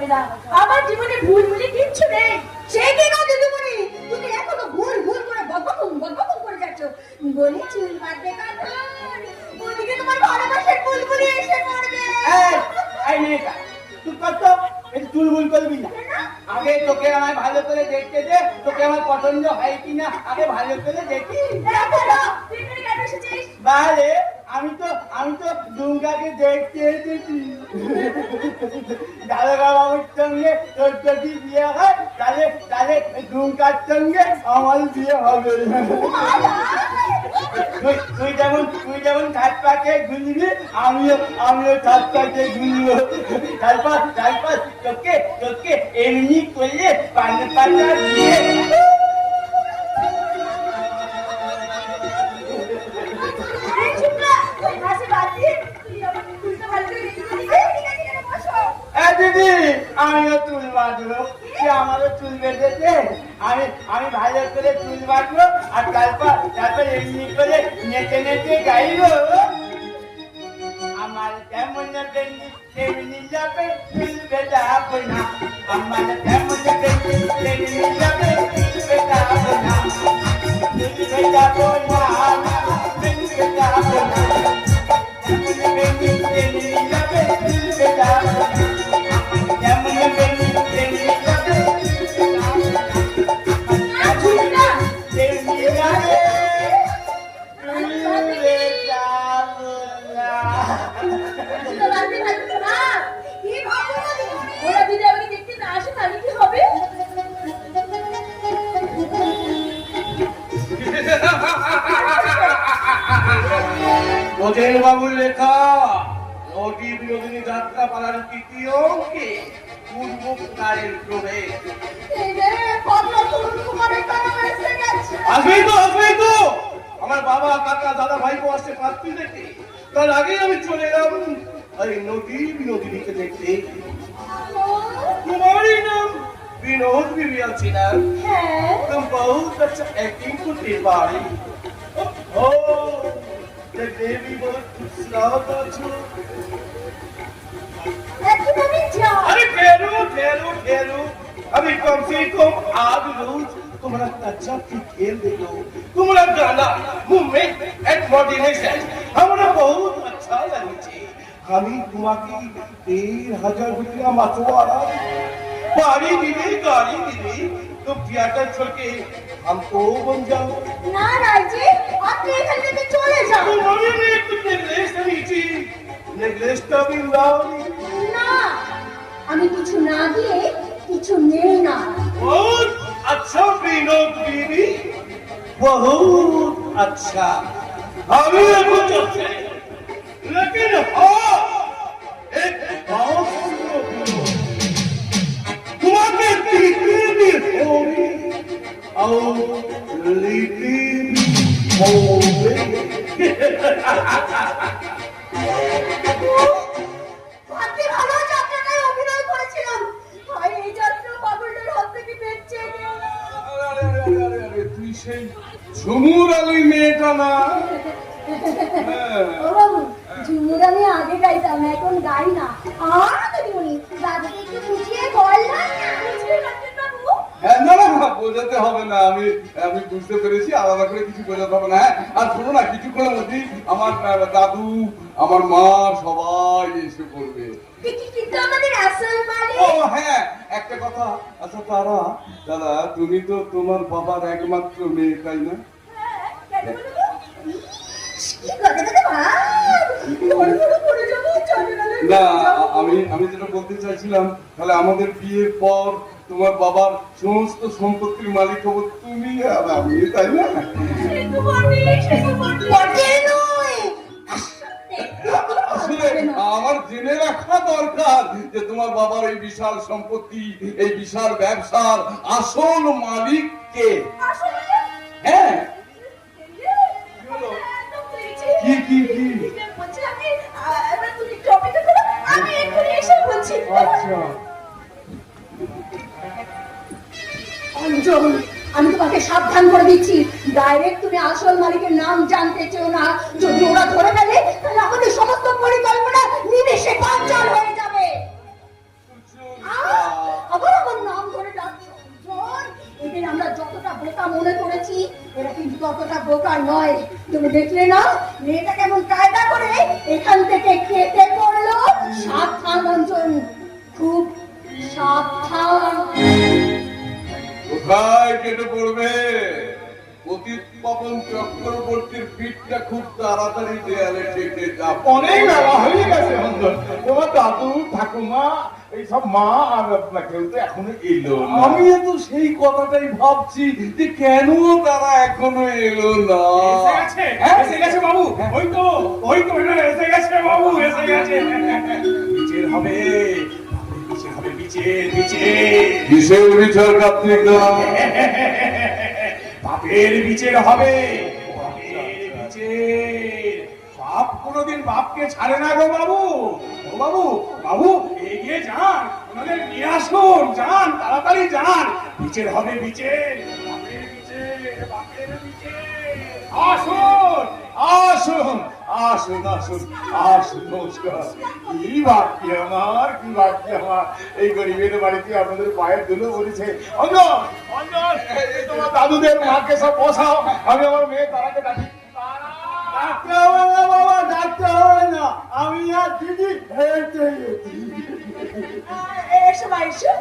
হবে না। আমার জীবনে ভুল বলে কিচ্ছু নেই। সে কি গো দিদিমণি, তুমি এখনো ভুল ভুল করে বকবক করে যাচ্ছ। বলি চুল বাঁধবে কাঁধে, ওদিকে তোমার ভালোবাসার বুলবুলি এসে পড়বে। এই মেয়েটা তুই কত একটু চুলবুল করবি না। আগে তোকে আমায় ভালো করে দেখতে দে, তোকে আমার পছন্দ হয় কিনা আগে ভালো করে দেখি। বারে আমি তো দুর্গাকে দেখতে এসেছি। দাদা বাবুর সঙ্গে তোর যদি বিয়ে হয় তাহলে দুর্গার সঙ্গে আমার বিয়ে হবে। তুই যেমন ঘাট পাকে ঘুরবি আমিও ঘাট পাকে ঘুরবো। তারপর তোকে এমনি করলে পাতা দিয়ে দিদি আমিও চুল বাঁধবো। সে আমারও চুল বেঁধেছে, আমি ভালো করে চুল বাঁধবো আর তারপর এমনি করে নেচে নেচে গাইবো। আমার কেমন বেঁধে তেমনি যাবে চুল বেঁধাবো না। আমার কেমন বেঁধে তেমনি যাবে চুল বেঁধাবো না। চুল বেঁধাবো না, চুল বেঁধাবো না। কেমন বেঁধে তেমনি যাবে চুল বেঁধাবো না। ওদের বাবুর লেখা নদী বিনোদিনী যাত্রা পালার তৃতীয় অঙ্কে পূর্বকারের প্রবেশ। আসবেই তো আমার বাবা কাকা দাদা ভাইপো আসছে পাত্রী দেখতে। তার আগে আমি চলে এলাম এই নদী বিনোদিনীকে দেখতে। तुम्हारी नाम विनोद बिबिया चिना है। तुम बहुत अच्छा एक्टिंग करते पारी। ओ ये देवी बहुत खुशरात आछो। अरे ठहरो अभी कम से कम आज रोज तुम्हारा अच्छा खेल देखो। तुम्हारा गाना मुंह में एक मॉड्यूलेशन हमारा बहुत अच्छा लगे। আমি তোমাকে 1,000 रुपया मसवाड़ा बाड़ी दिली गाड़ी दिली तो थिएटर छोड़ के हमको बन जाओ না রাজি, আপনি এখান থেকে চলে যান। तुम्हारे में एक नेकलेस नहीं थी, नेकलेस का भी लाओ না, আমি কিছু না দিয়ে কিছু নেই না। बहुत अच्छा विनोद बीबी, बहुत अच्छा। हमें कुछ अच्छे लेकिन हाँ एक बहुत तुम्हारे तीखी भी होगी और लीटी भी होगी। আপনি ভালো আছে, আপনাকে অভিনয় করেছিলাম। ভাই এই যাত্রা পাগলটার হাত থেকে বেঁচে গেল। আরে তুই সেই ঝুমুর আলী মেয়েটা না? ও বাবু, ঝুমুর আমি আগে গাইতাম, এখন গাই না। আর দিদিমণি দাদাকে একটু বুঝিয়ে বললাম না। বুঝতে পারছেন বাবু? না বোঝাতে হবে না, আমি বুঝতে পেরেছি, আলাদা করে কিছু বোঝাতে হবে না। আর শোনো না, কিছুক্ষণের মধ্যেই আমার দাদু আমার মা সবাই এসে পড়বে। কিন্তু আমাদের আসল মালিক। ও হ্যাঁ, একটা কথা, আচ্ছা তারা দাদা তুমি তো তোমার বাবার একমাত্র মেয়ে তাই না? না আমি যেটা বলতে চাইছিলাম, তাহলে আমাদের বিয়ের পর তোমার বাবার সমস্ত সম্পত্তির মালিক হবো তুমি আর আমি, তাই না? আসলে আমার জেনে রাখা দরকার যে তোমার বাবার এই বিশাল সম্পত্তি, এই বিশাল ব্যবসার আসল মালিক কে। হ্যাঁ কি কি কি আচ্ছা অঞ্জল, আমি তোমাকে সাবধান করে দিচ্ছি, ডাইরেক্ট তুমি আসল মালিকের নাম জানতে চেও না। যদি ওরা ধরে ফেলে তাহলে আমাদের সমস্ত পরিকল্পনা নিমেষে বানচাল হয়ে যাবে। কথা মনে করেছি এরা কিন্তু ততটা বোকা নয়। তুমি দেখলে না মেয়েটা কেমন কায়দা করে এখান থেকে কেটে পড়লো। সাবধান অঞ্জন, খুব সাবধান। কোথায় কেটে পড়বে? অতীত পবন চক্রবর্তীর পিঠটা খুব তাড়াতাড়ি দেয়ালে ঠেকে যাবে। অনেক বেলা হয়ে গেছে অঞ্জন, তোমার দাদু ঠাকুমা এইসব মা আর কেউ তো এখনো এলো না। আমিও তো সেই কথাটাই ভাবছি যে কেন তারা এখনো এলো না। এসে গেছে বাবু, ওই তো এসে গেছে বাবু, এসে গেছে। বিচার হবে, বিচার হবে, কিসের বিচার কার্তিকা? বাপের বিচার হবে, বাপ কোনোদিন বাপকে ছাড়ে না গো বাবু। ও বাবু, বাবু এগিয়ে যান, ওনাদের নিয়ে আসুন, যান তাড়াতাড়ি যান। বিচার হবে, বাপের বাপের আসুন আসুন আসুন আসুন আসুন। নমস্কার। কি বাকি আমার, কি বাকি আমার, এই গরিবের বাড়িতে আপনাদের পায়ের ধুলো বলেছে। অঞ্জন, অঞ্জন, এই তোমার দাদুদের মাকে সব বসাও, আমি আমার মেয়ে তারাকে ডাকি। ডাক্তার হবে না বাবা, ডাক্তার হবে না, আমি আর দিদি হেঁটে গেছি। এসো মা, এসো।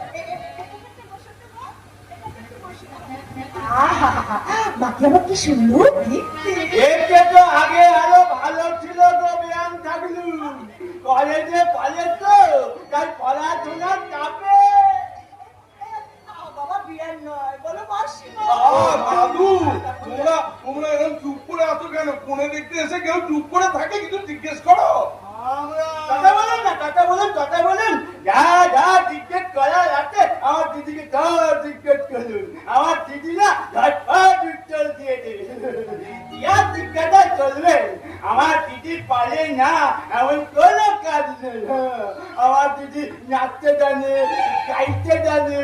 বাকি আমার কি সুন্দর দেখতে। এতে তো আগে আরো ভালো ছিল তো, ব্যায়াম থাকলু কলেজে পড়ে তো, তাই পড়াশোনার চাপে। বাবা বিয়ার নয়, বলো মাসিমা। দাদু, তোমরা এরকম চুপ করে আছো কেন? ফোনে দেখতে এসে কেউ চুপ করে থাকে? কিছু জিজ্ঞেস করো। কথা বলেন না, কথা বলেন। যা টিকেট করা আছে আমার দিদিকে টিকেট করুন। আমার দিদি না উত্তর দিয়ে দেবে। টিকাটা চলবে। আমার দিদি পারে না এমন কোন কাজ নেই। আমার দিদি নাচতে জানে, গাইতে জানে।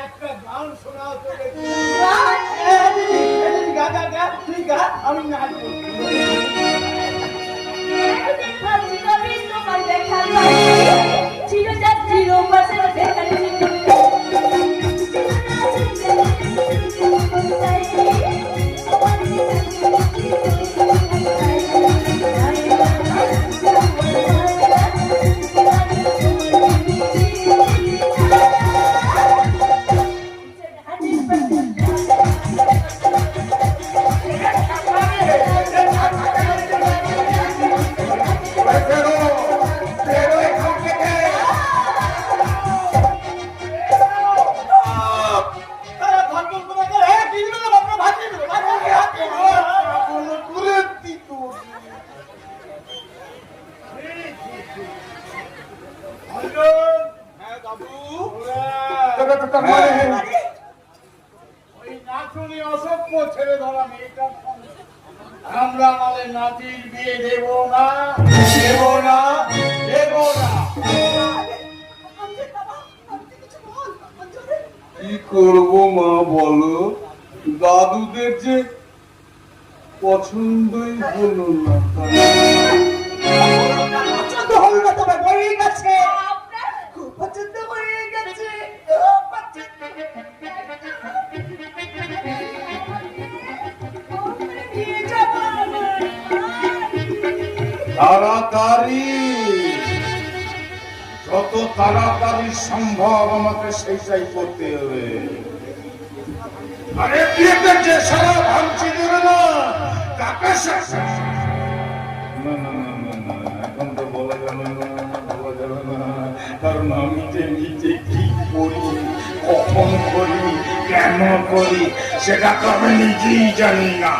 একটা গান শোনাও তো দেখি। গা তুই গা, আমি নাচবো। ছেড়ে ধরা মেয়েটা আমরা আমাদের নাতির বিয়ে দেব না, দেব না, দেব না। কি করবো মা বলো? দাদুদের যে পছন্দই হলো না। পছন্দ হলো না তোমার, হয়ে গেছে। খুব পছন্দ হয়ে গেছে। তাড়াতাড়ি, যত তাড়াতাড়ি সম্ভব আমাকে সেই করতে হবে। আরে বিয়েতে যে সারা ভাঙছি দেবে না তাকে এখন তো বলা যাবে না, বলা যাবে না, কারণ আমি যে নিজে কি করি, কখন করি, কেন করি সেটা তো আমি নিজেই জানি না।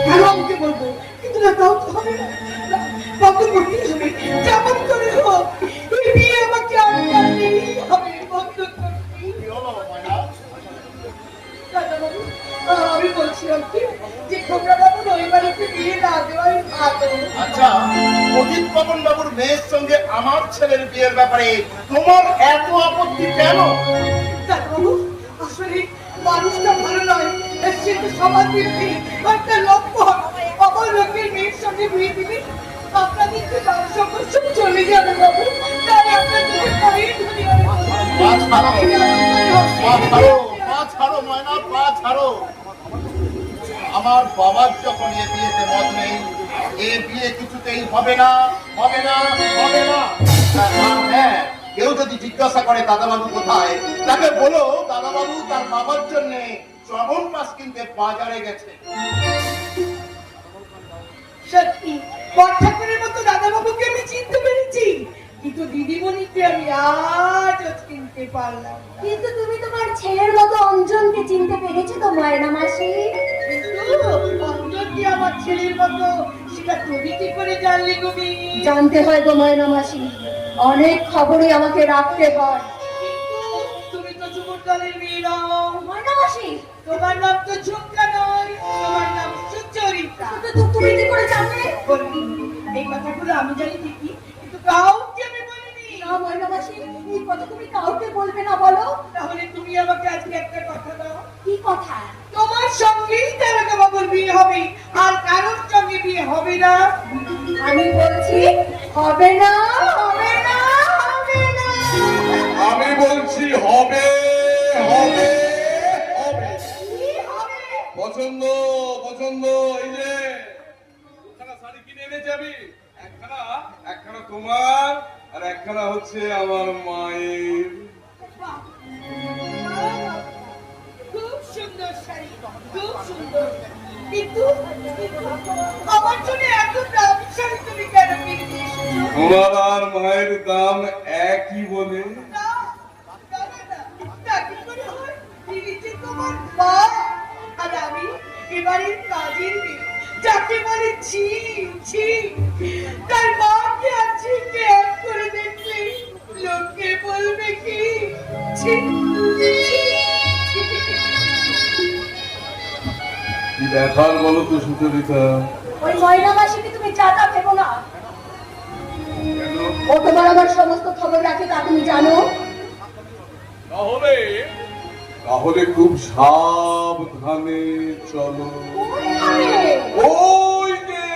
কেন আমাকে বলবো, কিন্তু না তাও হবে না। বন্ধ করতেই হবে, যেমন করে হোক এই বিয়ে আমাকে আটকাতেই হবে, বন্ধ করতেই হবে। দাদাবাবু, আমি বলছিলাম কি যে খোকরাবাবু ওই বাড়িতে বিয়ে না দেওয়াই ভালো। আচ্ছা, অজিত পবন বাবুর মেয়ের সঙ্গে আমার ছেলের বিয়ের ব্যাপারে তোমার এত আপত্তি কেন? দাদাবাবু, আসলে মানুষটা ভালো নয়, সে তো সমাজ বিরোধী একটা লম্পট। আমার লোকের মেয়ের সঙ্গে বিয়ে দিবি, আপনাদের যে সংঘর্ষ চলে যাবে বাবু, তাই আপনাদের পায়ে ধরে আমি পা ছাড়ো, পা ছাড়ো, পা ছাড়ো ময়না, পা ছাড়ো। আমার বাবার যখন এ বিয়েতে মত নেই, এ বিয়ে কিছুতেই হবে না, হবে না, হবে না। হ্যাঁ, কেউ যদি জিজ্ঞাসা করে দাদাবাবু কোথায়, তাকে বলো দাদাবাবু তার বাবার জন্য শ্রাবণ মাস কিনতে বাজারে গেছে। সত্যি বড় ঠাকুরের মতো দাদাবাবুকে আমি চিনতে পেরেছি, কিন্তু দিদিমণিকে আমি আজও চিনতে পারলাম না। কিন্তু তুমি তোমার ছেলের মতো অঞ্জনকে চিনতে পেরেছো তো ময়না মাসি? কিন্তু অন্তর কি আমার ছেলের মতো, সেটা তুমি কি করে জানলে তুমি? জানতে হয় গো ময়না মাসি, অনেক খবরই আমাকে রাখতে হয়। কিন্তু তুমি তো যুবক দলের মেয়ে নও। ময়না মাসি, তোমার নাম তো ঝুমকা নয়, তোমার নাম সুচরিতা। তুমি কি করে জানলে? বলি, এই কথাগুলো আমি জানি ঠিকই, কিন্তু কাউকে আমি বলিনি। না ময়না মাসি, এই কথা তুমি কাউকে বলবে না, বলো। তাহলে তুমি আমাকে আজকে একটা কথা দাও। কি কথা? তোমার সঙ্গেই তারকা বাবুর বিয়ে হবে, আর কারোর সঙ্গে বিয়ে হবে না। আমি বলছি হবে না, হবে না, হবে না। আমি বলছি হবে, হবে, হবে। কি হবে? পছন্দ, পছন্দ। এই যে দুখানা শাড়ি কিনে এনেছি আমি, একখানা তোমার আর একখানা হচ্ছে আমার মায়ের। বাহ! খুব সুন্দর শাড়ি, খুব সুন্দর। কিন্তু আমার জন্য এত দামি শাড়ি তুমি কেন কিনতে এসেছো? তোমার আর মায়ের দাম একই বলে। না, না, না, না, তা কি করে হয়? তিনি যে তোমার মা, আর আমি এবারের কাজের মেয়ে, যাকে বলে ছি, ছি। তার মাকে আর ছিকে এক করে দেখলে লোকে বলবে কি? ছি, ছি, ছি। কি দেখার বলো তো সুচরিতা? ওই ময়না মাসিকে তুমি চাটা ভেবো না। ও তোমার আমার সমস্ত খবর রাখে, তা তুমি জানো। তাহলে তাহলে খুব সাবধানে চলো। কোনখানে? ওই যে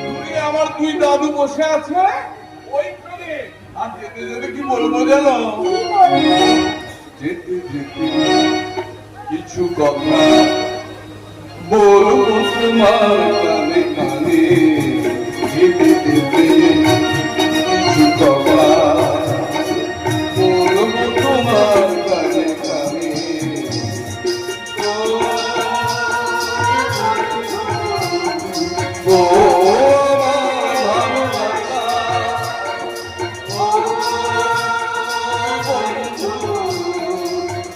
দূরে আমার দুই দাদু বসে আছে, ওইখানে। আর যেতে যেতে কি বলবো জানো? কি বলবে? যেতে যেতে কিছু কথা বলবো তোমার কানে কানে। যেতে যেতে কিছু কথা বলবো তোমার কানে কানে। ও আমার ভালোবাসা, ও বন্ধু,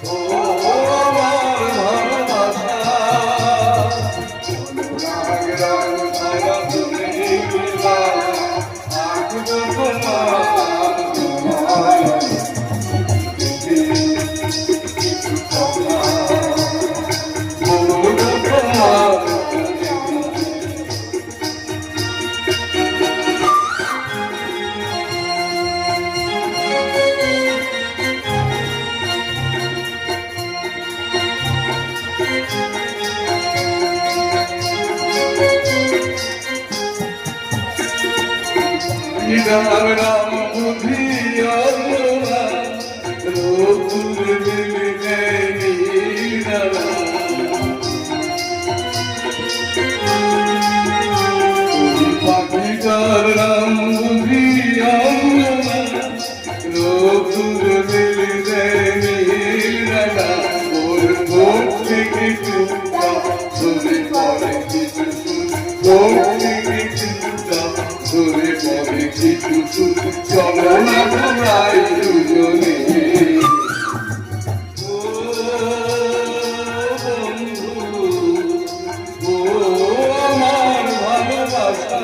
ও আমার ভালোবাসা। অনুরাগ রঙ ছায়া তুমি দিলা, আঁকবো তোমার তোমায়। কিছু কথা বলবো তোমার রাম রাম বুঝিয়া রঘুর মিলে পাখিটার রাম বুঝিয়া রঘুর মিলে ওর ভোগ থেকে চুপটা ধরে পড়ে কিছু ভোগ থেকে চুপটা ধরে পড়ে কিছু চলো না ঘুরাই দুজনে। ও বন্ধু, ও আমার ভালোবাসা,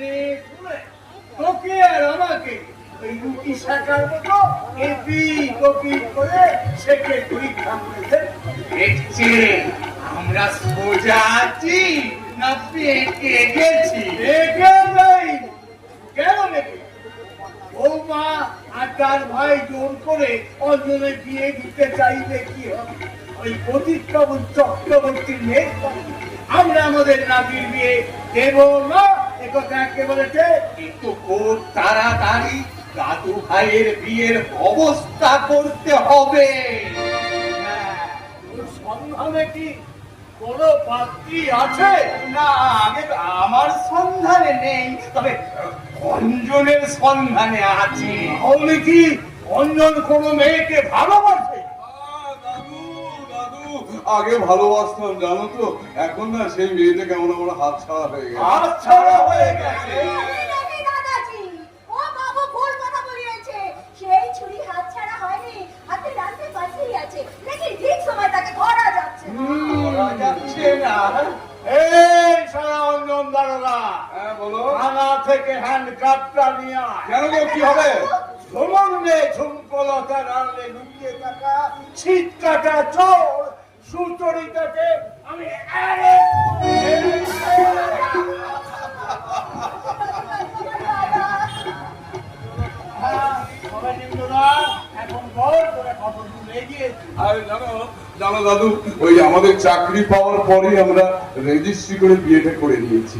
টেনে তুলে তোকে আর আমাকে ওই রুটি শাখার মতো এপি কপি করে সেকে পরীক্ষা করেছে দেখছি আমরা সোজা আছি না পেকে গেছি। পেকে নেই কেন নাকি বৌমা আর তার ভাই জোর করে অঞ্জনের বিয়ে দিতে চাইলে কি হবে? ওই প্রতিক্রমণ চক্রবর্তীর মেয়ে আমরা আমাদের নাতির বিয়ে দেব না একথা কে বলেছে? কিন্তু খুব তাড়াতাড়ি দাদু ভাইয়ের বিয়ের অবস্থা করতে হবে। তোর সন্ধানে কি কোনো পাত্রী আছে? না, আগে আমার সন্ধানে নেই, তবে অঞ্জনের সন্ধানে আছি। তাহলে কি অঞ্জন কোনো মেয়েকে ভালোবাসে? দাদু দাদু আগে ভালোবাসতাম জানো তো, এখন না সেই মেয়েটা কেমন আমার হাত ছাড়া হয়ে গেছে। হাত ছাড়া হয়ে গেছে। দাদাজি, ও বাবু ভুল কথা বলিয়েছে। সেই ছুরি হাত ছাড়া হয়নি, হাতে ডানতে বাঁচিয়ে আছে। দেখি ঠিক সময় তাকে ধরা যাচ্ছে না। ধরা যাচ্ছে না। এই সারা অঞ্জন দারোগা, হ্যাঁ বলো। থানা থেকে হ্যান্ডকাপটা নিয়ে আয়। কেন গো, কি হবে? সুমন্দে ঝুমকলতার আড়ালে লুকিয়ে থাকা ছিট কাটা চোর সুচরিতাকে আমি এখন বল তোরা কত দূর এগিয়েছিস? আর জানো জানো দাদু, ওই আমাদের চাকরি পাওয়ার পরেই আমরা রেজিস্ট্রি করে বিয়েটা করে নিয়েছি।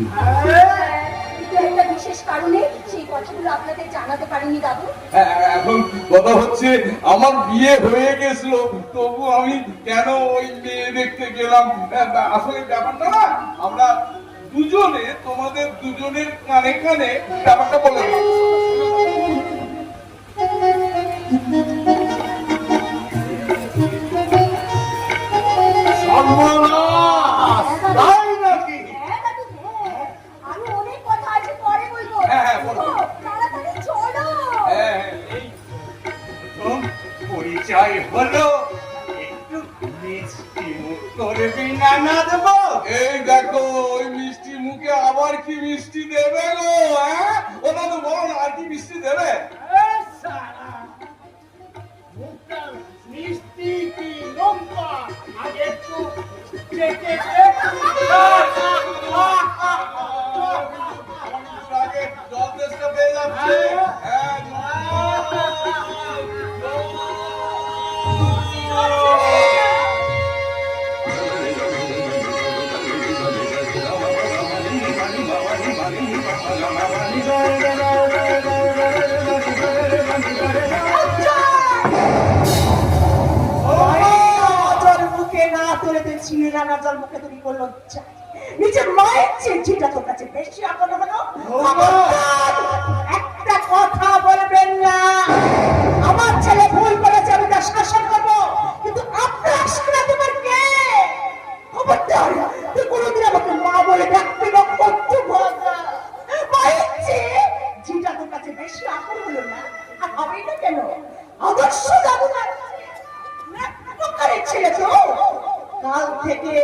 কিন্তু একটা বিশেষ কারণে সেই কথাগুলো আপনাদের জানাতে পারিনি দাদু। এখন কথা হচ্ছে আমার বিয়ে হয়ে গেছিল, তবু আমি কেন ওই মেয়ে দেখতে গেলাম? আসলে ব্যাপারটা না, আমরা দুজনে তোমাদের দুজনের কানে কানে ব্যাপারটা বলে দিই। সর্বনাশ! তাই নাকি? হ্যাঁ দাদু, হ্যাঁ। আমি অনেক কথা আছে, পরে বলবো। হ্যাঁ, বলো। ও, তাড়াতাড়ি চলো। এই প্রথম পরিচয় হলো, একটু মিষ্টি মুখ করবি না না দেবো? এই দেখো, ওই মিষ্টি মুখে আবার কি মিষ্টি দেবে গো? হ্যাঁ, ওটা তো বলো না, আর কি মিষ্টি দেবে? মুখটা মিষ্টি কি লম্বা? আগে একটু চেটে আগে জল তেষ্টা পেয়ে যাচ্ছে। হ্যাঁ, মুখে না তোলে তুই ছিঁড়ে রান্নার জল মুখে তুমি করলো নিজের মায়ের চিঠিটা তোর কাছে বেশি আপন হলো। একটা কথা বলবেন না, আমার ছেলে ভুল করেছে, আমি তার শাসন করবো, কিন্তু আপনার সামনে তোমার কে? খবরদার তুই কোনোদিন আমাকে মা বলে ডাকতে না, করতে ভাজা মায়ের চেয়ে যেটা তোর কাছে বেশি আপন হলো না। আর হবে না কেন? আদর্শ দাদুদার ছেলে তো কাল থেকে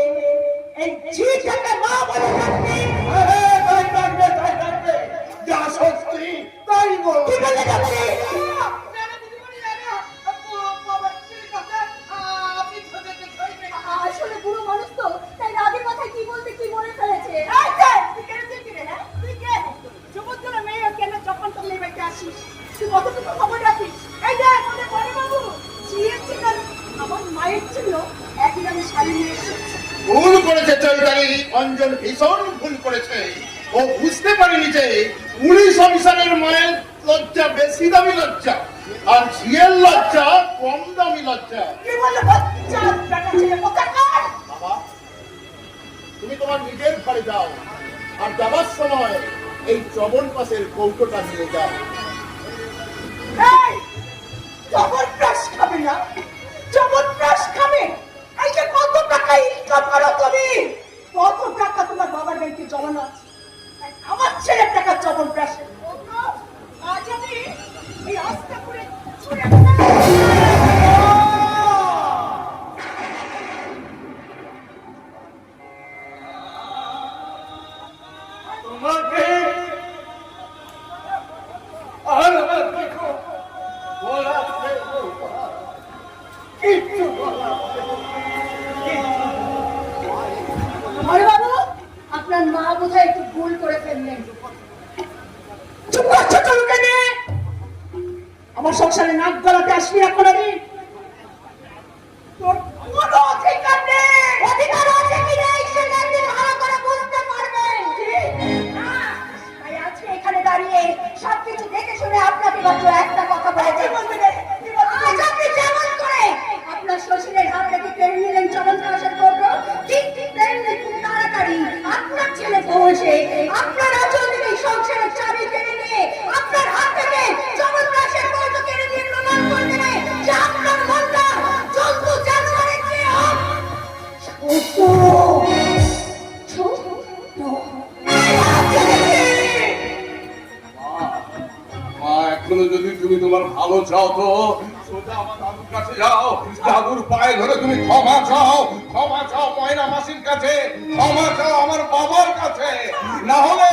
এই ঝিটাকে মা বলে ডাকবি। যা সত্যি তাই বল। কি বলে ডাকবি? আসলে বুড়ো মানুষ তো, তাই রাগের মাথায় কি বলতে কি মনে ফেলেছে। আমার মায়ের জন্য একই দামে শাড়ি নিয়ে এসেছে। ভুল করেছে চৈতালি, অঞ্জন ভীষণ ভুল করেছে। ও বুঝতে পারেনি যে পুলিশ অফিসারের মায়ের লজ্জা বেশি দামি লজ্জা, আর ঝিয়ের লজ্জা কম দামি লজ্জা। কি বলে বাচ্চা টাকা ছেলে কোথাকার? বাবা, তুমি তোমার নিজের ঘরে যাও, আর যাবার সময় এই চবন পাশের কৌটোটা নিয়ে যাও। এই জবরদস্ত খাবে না, জবরদস্ত খাবে। এই যে কত টাকা ইনকাম করো তুমি, কত টাকা তোমার বাবার ব্যাংকে জমানো আছে, আমার ছেলের টাকা জবরদস্ত। আজ আমি এই আস্থা করে ছুঁড়ে তোমাকে আমার সংসারে নাক গলাতে আসবি না কোনোদিন। তোর কোনো অধিকার নেই। অধিকার আছে কি নেই সেটা একদিন ভালো করে বুঝতে পারবেন। না, তাই আজকে এখানে দাঁড়িয়ে সবকিছু দেখে শুনে আপনাকে মাত্র একটা কথা বলে কি বলবি রে? কি বলবি? আজ আপনি যেমন করে আপনার শ্বশুরের হাত থেকে কেড়ে নিলেন চমৎকার কৌটো, ঠিক ঠিক তেমনি খুব তাড়াতাড়ি আপনার ছেলে পৌঁছে আপনার আঁচল থেকে সংসারের চাবি কেড়ে নিয়ে আপনার হাত থেকে চমৎকার কৌটো কেড়ে নিয়ে প্রমাণ করে দেবে যে আপনার মনটা জন্তু জানোয়ারের চেয়ে ছোট। মা, এখনো যদি তুমি তোমার ভালো চাও তো সোজা আমার দাদুর কাছে যাও, দাদুর পায়ে ধরে তুমি ক্ষমা চাও ময়না মাসির কাছে, ক্ষমা চাও আমার বাবার কাছে। না হলে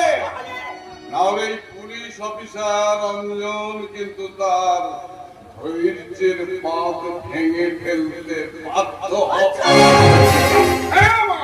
এই পুলিশ অফিসার রঞ্জন কিন্তু তার ধৈর্যের বাঁধ ভেঙে ফেলতে বাধ্য হবে। হ্যাঁ মা।